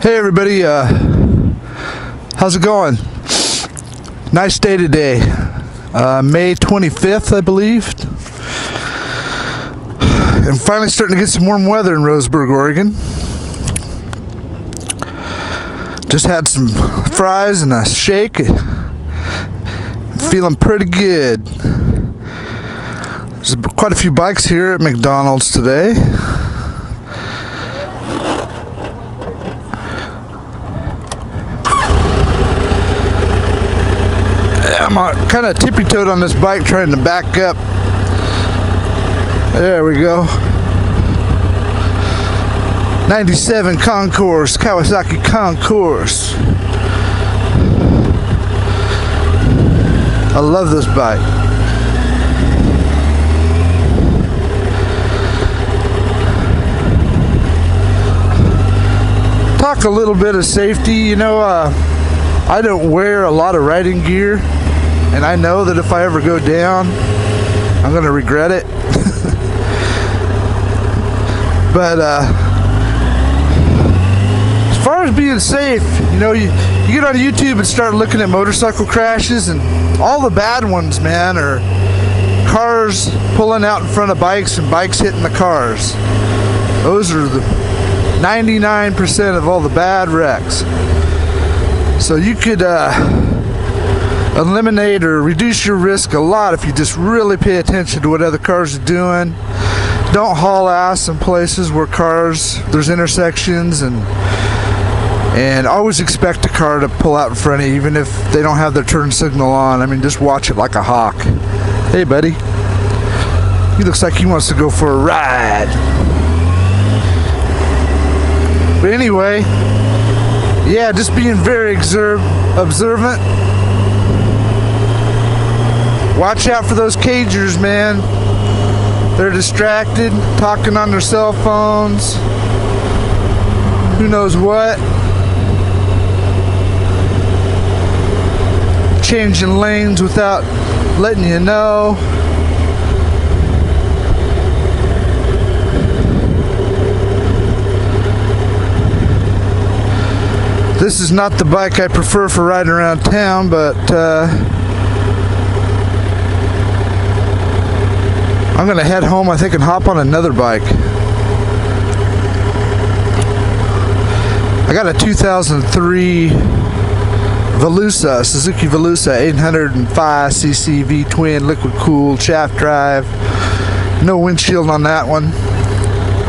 Hey everybody, how's it going? Nice day today, May 25th I believe, and finally starting to get some warm weather in Roseburg, Oregon. Just had some fries and a shake, feeling pretty good. There's quite a few bikes here at McDonald's today. I'm kind of tippy-toed on this bike trying to back up. There we go. 97 Concours, Kawasaki Concours. I love this bike. Talk a little bit of safety. You know, I don't wear a lot of riding gear, and I know that if I ever go down, I'm going to regret it. But as far as being safe, you know, you get on YouTube and start looking at motorcycle crashes, and all the bad ones, man, are cars pulling out in front of bikes and bikes hitting the cars. Those are the 99% of all the bad wrecks. So you could eliminate or reduce your risk a lot if you just really pay attention to what other cars are doing. Don't haul ass in places where there's intersections, and always expect a car to pull out in front of you, even if they don't have their turn signal on. I mean, just watch it like a hawk. Hey buddy, he looks like he wants to go for a ride. But anyway, yeah, just being very observant. Watch out for those cagers, man. They're distracted, talking on their cell phones, who knows what. Changing lanes without letting you know. This is not the bike I prefer for riding around town, but I'm gonna head home, I think, and hop on another bike. I got a 2003 Velusa, Suzuki Velusa 805cc V-twin liquid cooled shaft drive. No windshield on that one,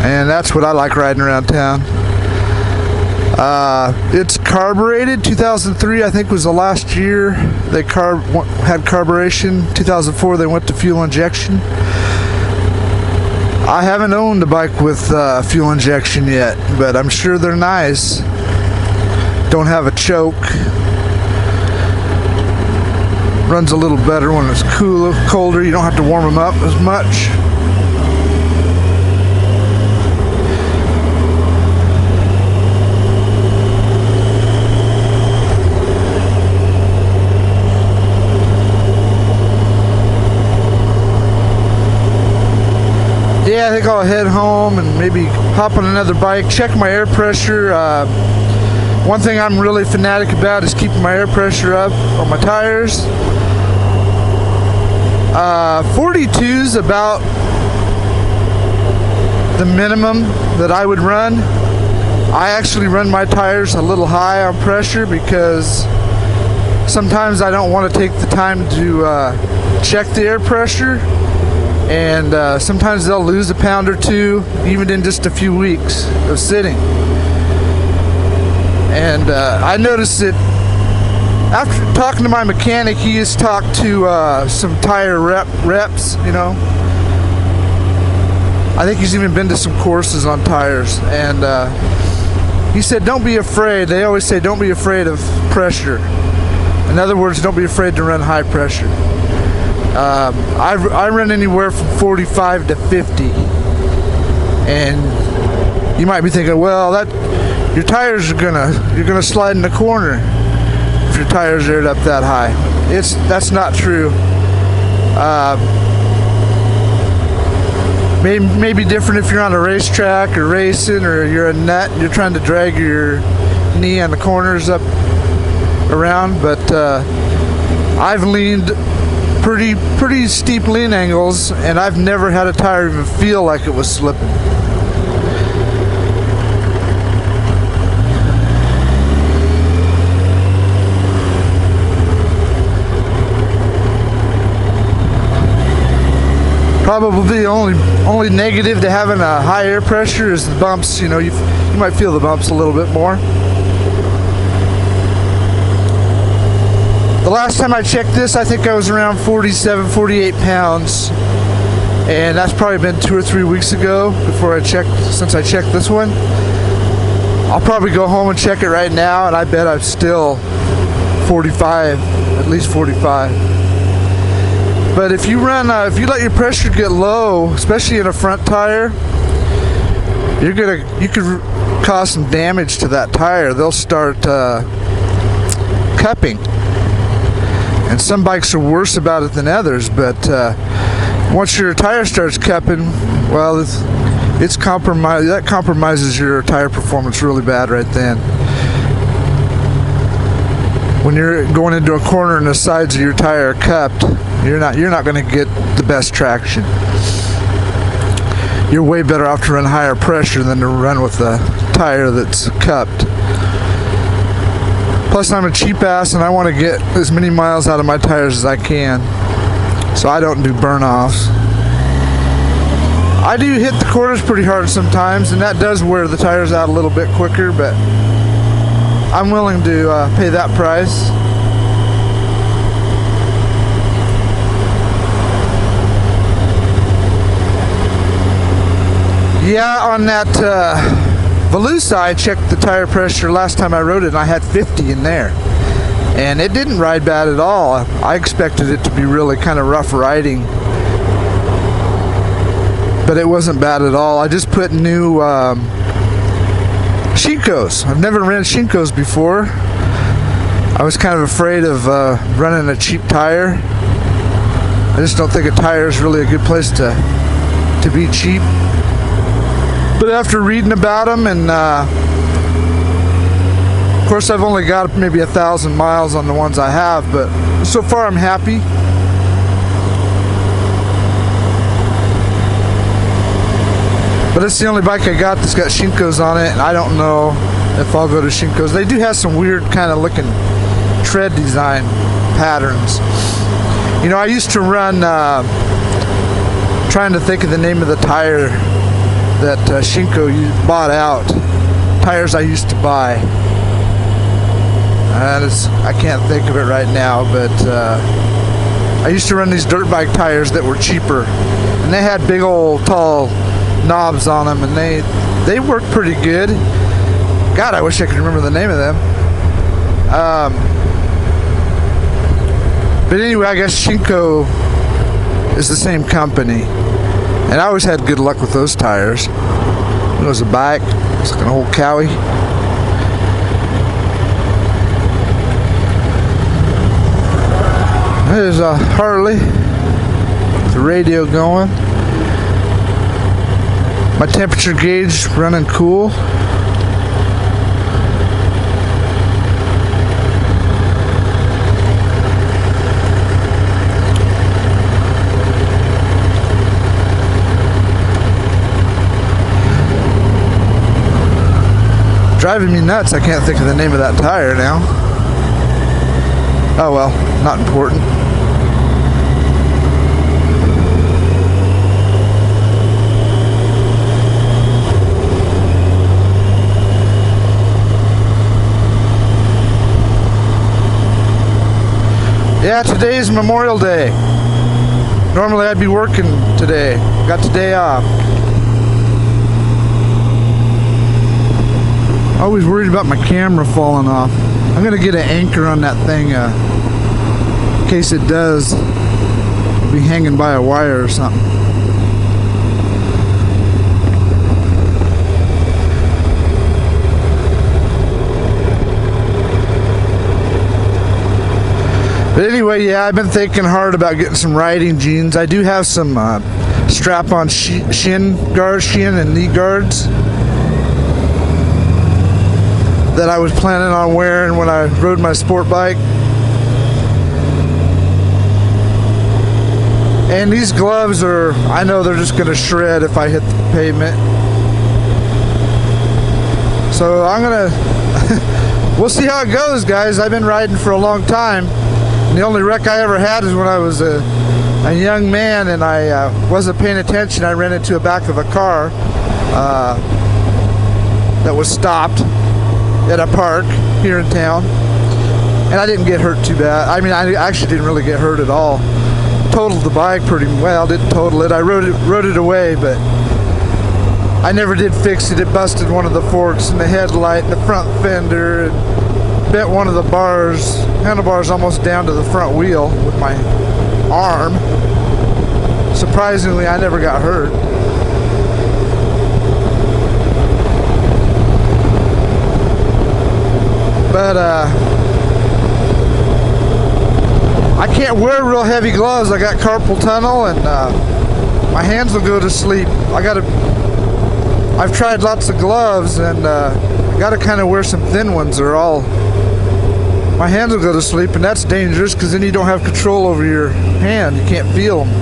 and that's what I like riding around town. It's carbureted. 2003 I think was the last year they had carburation. 2004 they went to fuel injection. I haven't owned a bike with fuel injection yet, but I'm sure they're nice. Don't have a choke. Runs a little better when it's colder. You don't have to warm them up as much. Yeah, I think I'll head home and maybe hop on another bike, check my air pressure. One thing I'm really fanatic about is keeping my air pressure up on my tires. 42 is about the minimum that I would run. I actually run my tires a little high on pressure because sometimes I don't want to take the time to check the air pressure. And sometimes they'll lose a pound or two, even in just a few weeks of sitting. And I noticed that after talking to my mechanic, he has talked to some tire reps, you know. I think he's even been to some courses on tires. And he said, don't be afraid. They always say, don't be afraid of pressure. In other words, don't be afraid to run high pressure. I run anywhere from 45 to 50, and you might be thinking, well, your tires you're gonna slide in the corner if your tires are up that high. That's not true. May be different if you're on a racetrack or racing, or you're a nut and you're trying to drag your knee and the corners up around, but I've leaned pretty steep lean angles, and I've never had a tire even feel like it was slipping. Probably the only negative to having a high air pressure is the bumps. You know, you might feel the bumps a little bit more. The last time I checked this, I think I was around 47, 48 pounds. And that's probably been 2 or 3 weeks ago since I checked this one. I'll probably go home and check it right now, and I bet I'm still 45, at least 45. But if you let your pressure get low, especially in a front tire, you could cause some damage to that tire. They'll start cupping, and some bikes are worse about it than others. But once your tire starts cupping, well, it's compromised. That compromises your tire performance really bad right then. When you're going into a corner and the sides of your tire are cupped, you're not going to get the best traction. You're way better off to run higher pressure than to run with a tire that's cupped. Plus, I'm a cheap ass and I want to get as many miles out of my tires as I can, so I don't do burn-offs. I do hit the corners pretty hard sometimes, and that does wear the tires out a little bit quicker, but I'm willing to pay that price. Yeah, on that Velusa, I checked the tire pressure last time I rode it, and I had 50 in there. And it didn't ride bad at all. I expected it to be really kind of rough riding, but it wasn't bad at all. I just put new Shinkos. I've never ran Shinkos before. I was kind of afraid of running a cheap tire. I just don't think a tire is really a good place to be cheap. But after reading about them, and of course I've only got maybe 1,000 miles on the ones I have, but so far I'm happy. But it's the only bike I got that's got Shinkos on it, and I don't know if I'll go to Shinkos. They do have some weird kind of looking tread design patterns. You know, I used to run, trying to think of the name of the tire that Shinko bought out, tires I used to buy. I can't think of it right now, but I used to run these dirt bike tires that were cheaper, and they had big old tall knobs on them, and they worked pretty good. God, I wish I could remember the name of them. But anyway, I guess Shinko is the same company, and I always had good luck with those tires. It was a bike, it's like an old Cowie. There's a Harley with the radio going. My temperature gauge running cool. Driving me nuts, I can't think of the name of that tire now. Oh well, not important. Yeah, today's Memorial Day. Normally I'd be working today. Got today off. Always worried about my camera falling off. I'm gonna get an anchor on that thing in case it does be hanging by a wire or something. But anyway, yeah, I've been thinking hard about getting some riding jeans. I do have some strap-on shin and knee guards. that I was planning on wearing when I rode my sport bike. And these gloves are, I know they're just gonna shred if I hit the pavement. So I'm gonna, we'll see how it goes, guys. I've been riding for a long time. And the only wreck I ever had is when I was a young man and I wasn't paying attention. I ran into the back of a car that was stopped at a park here in town. And I didn't get hurt too bad. I mean, I actually didn't really get hurt at all. Totaled the bike pretty well. Didn't total it. I rode it away, but I never did fix it. It busted one of the forks in the headlight and the front fender, and bent one of the handlebars almost down to the front wheel with my arm. Surprisingly, I never got hurt. But I can't wear real heavy gloves. I got carpal tunnel and my hands will go to sleep. I've tried lots of gloves and I gotta kind of wear some thin ones or my hands will go to sleep, and that's dangerous because then you don't have control over your hand. You can't feel them.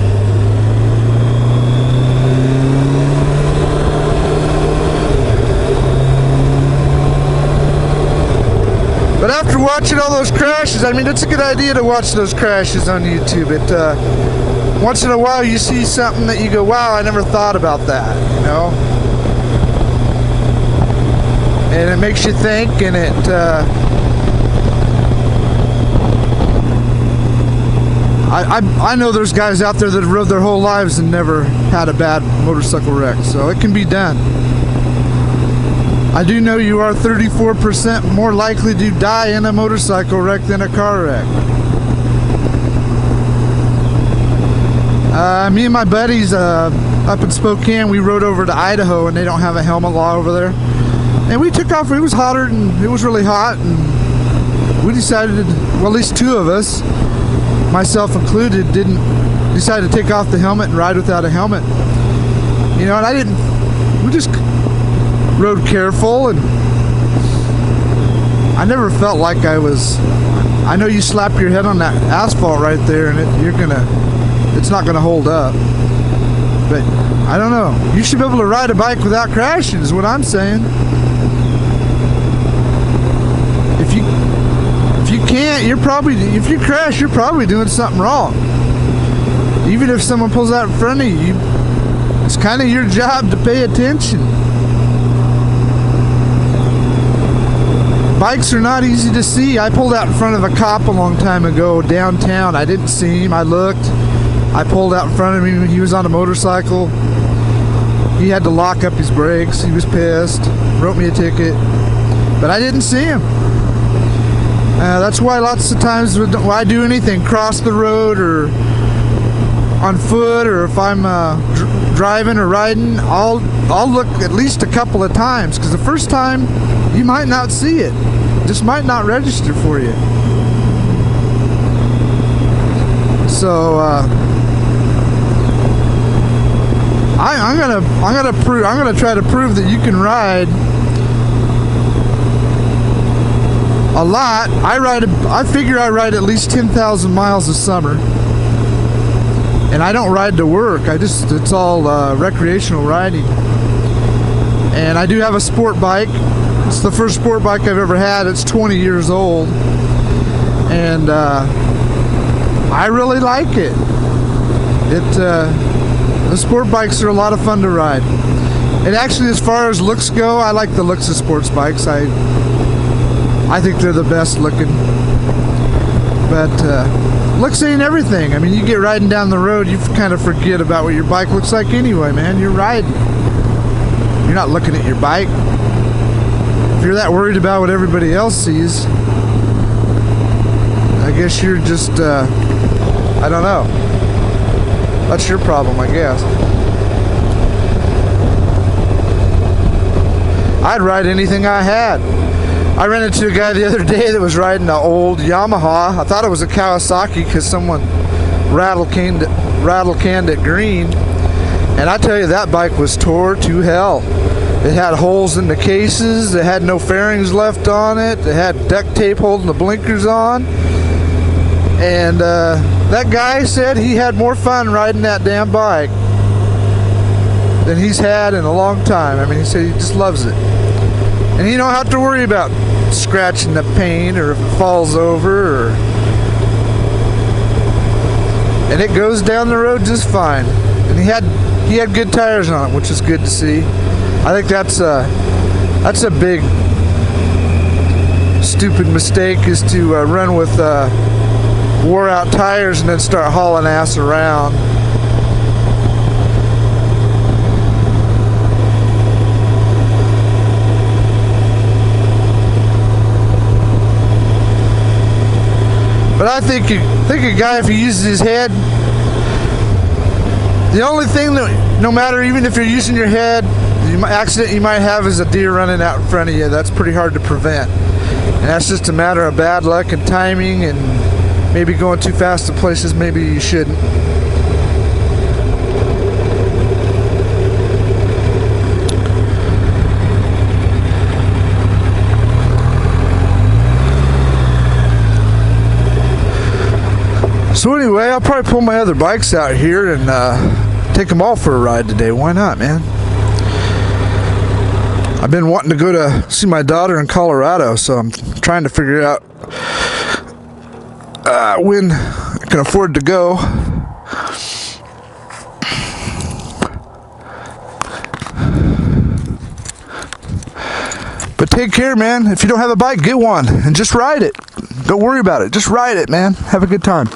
But after watching all those crashes, I mean, it's a good idea to watch those crashes on YouTube. Once in a while you see something that you go, wow, I never thought about that, you know? And it makes you think, and I know there's guys out there that rode their whole lives and never had a bad motorcycle wreck, so it can be done. I do know you are 34% more likely to die in a motorcycle wreck than a car wreck. Me and my buddies up in Spokane, we rode over to Idaho, and they don't have a helmet law over there. And we took off. It was hotter, and it was really hot, and we decided, well, at least two of us, myself included, decided to take off the helmet and ride without a helmet. You know, and we just rode careful, and I never felt like I know you slap your head on that asphalt right there and it's not gonna hold up. But I don't know. You should be able to ride a bike without crashing is what I'm saying. If you can't, if you crash, you're probably doing something wrong. Even if someone pulls out in front of you, it's kind of your job to pay attention. Bikes are not easy to see. I pulled out in front of a cop a long time ago downtown. I didn't see him. I looked. I pulled out in front of him. He was on a motorcycle. He had to lock up his brakes. He was pissed. Wrote me a ticket. But I didn't see him. That's why lots of times when I do anything, cross the road or on foot, or if I'm driving or riding, I'll look at least a couple of times, because the first time you might not see it. It just might not register for you. So I'm gonna try to prove that you can ride a lot. I figure I ride at least 10,000 miles a summer, and I don't ride to work. It's all recreational riding. And I do have a sport bike. It's the first sport bike I've ever had. It's 20 years old, and I really like it. The sport bikes are a lot of fun to ride. And actually, as far as looks go, I like the looks of sports bikes. I think they're the best looking. But looks ain't everything. I mean, you get riding down the road, you kind of forget about what your bike looks like anyway, man. You're riding. You're not looking at your bike. If you're that worried about what everybody else sees, I guess you're just, I don't know. That's your problem, I guess. I'd ride anything I had. I ran into a guy the other day that was riding an old Yamaha. I thought it was a Kawasaki because someone rattle canned it green. And I tell you, that bike was tore to hell. It had holes in the cases. It had no fairings left on it. It had duct tape holding the blinkers on. And that guy said he had more fun riding that damn bike than he's had in a long time. I mean, he said he just loves it. And you don't have to worry about scratching the paint or if it falls over. And it goes down the road just fine. And he had good tires on it, which is good to see. I think that's a big stupid mistake, is to run with wore out tires and then start hauling ass around. But I think a guy, if he uses his head, the only thing that, no matter, even if you're using your head, the accident you might have is a deer running out in front of you. That's pretty hard to prevent. And that's just a matter of bad luck and timing and maybe going too fast to places maybe you shouldn't. So anyway, I'll probably pull my other bikes out here and take them all for a ride today. Why not, man? I've been wanting to go to see my daughter in Colorado, so I'm trying to figure out when I can afford to go. But take care, man. If you don't have a bike, get one and just ride it. Don't worry about it. Just ride it, man. Have a good time.